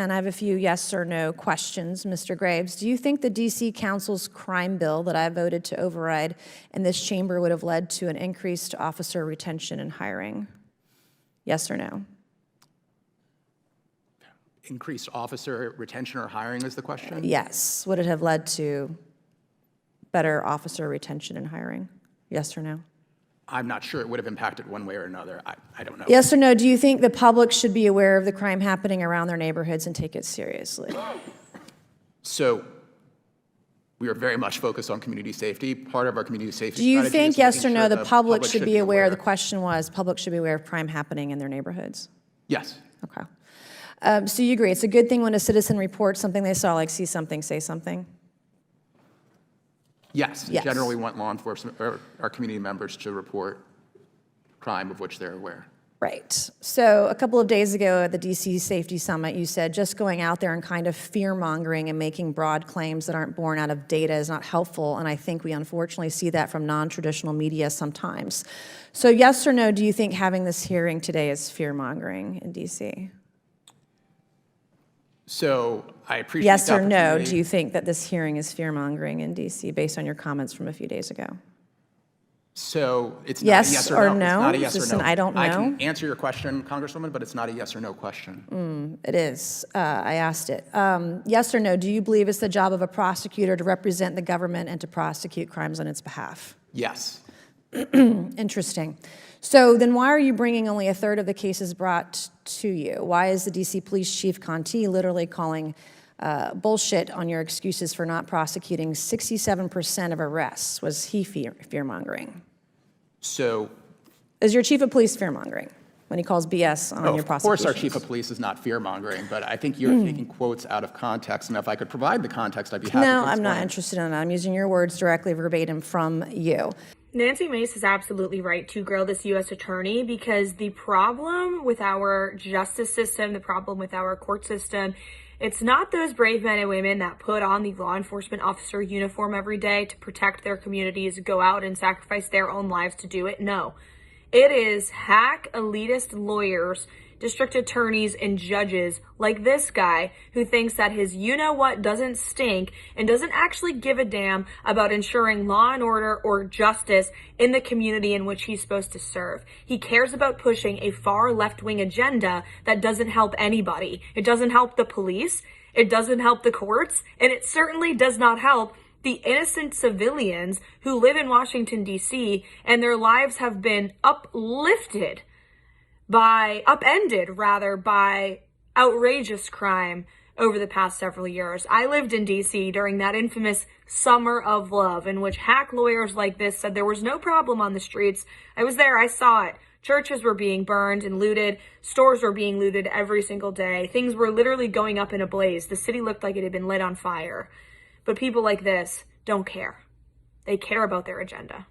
and I have a few yes or no questions, Mr. Graves. Do you think the D.C. Council's crime bill that I voted to override in this chamber would have led to an increased officer retention and hiring? Yes or no? Increased officer retention or hiring is the question? Yes. Would it have led to better officer retention and hiring? Yes or no? I'm not sure it would have impacted one way or another. I don't know. Yes or no? Do you think the public should be aware of the crime happening around their neighborhoods and take it seriously? So we are very much focused on community safety. Part of our community safety Do you strategy think, is yes making or no, sure the public should be aware? The aware. question was, public should be aware of crime happening in their neighborhoods? Yes. Okay. So you agree, it's a good thing when a citizen reports something they saw, like see something, say something? Yes. Yes. Generally want law enforcement or our community members to report crime of which they're aware. Right. So a couple of days ago at the DC Safety Summit, you said just going out there and kind of fear-mongering and making broad claims that aren't born out of data is not helpful, and I think we unfortunately see that from non-traditional media sometimes. So yes or no, do you think having this hearing today is fear-mongering in DC? So I appreciate Yes the or no, opportunity. do you think that this hearing is fear-mongering in DC based on your comments from a few days ago? So it's not Yes a yes or or no. no? It's not a Is yes this or no. an I don't I know? can answer your question, Congresswoman, but it's not a yes or no question. It is. I asked it. Yes or no, do you believe it's the job of a prosecutor to represent the government and to prosecute crimes on its behalf? Yes. Interesting. So then why are you bringing only a third of the cases brought to you? Why is the DC Police Chief Conti literally calling bullshit on your excuses for not prosecuting 67% of arrests? Was he fear-mongering? So Is your chief of police fear-mongering when he calls BS on your prosecutions? of course our chief of police is not fear-mongering, but I think you're taking quotes out of context, and if I could provide the context, I'd be happy to No, explain. I'm not interested in that. I'm using your words directly verbatim from you. Nancy Mace is absolutely right to grill this U.S. attorney because the problem with our justice system, the problem with our court system, it's not those brave men and women that put on the law enforcement officer uniform every day to protect their communities, go out and sacrifice their own lives to do it. No, it is hack elitist lawyers, district attorneys, and judges like this guy who thinks that his you-know-what doesn't stink and doesn't actually give a damn about ensuring law and order or justice in the community in which he's supposed to serve. He cares about pushing a far left-wing agenda that doesn't help anybody. It doesn't help the police, it doesn't help the courts, and it certainly does not help the innocent civilians who live in Washington, D.C., and their lives have been upended by outrageous crime over the past several years. I lived in DC during that infamous summer of love in which hack lawyers like this said there was no problem on the streets. I was there, I saw it. Churches were being burned and looted. Stores were being looted every single day. Things were literally going up in a blaze. The city looked like it had been lit on fire. But people like this don't care. They care about their agenda.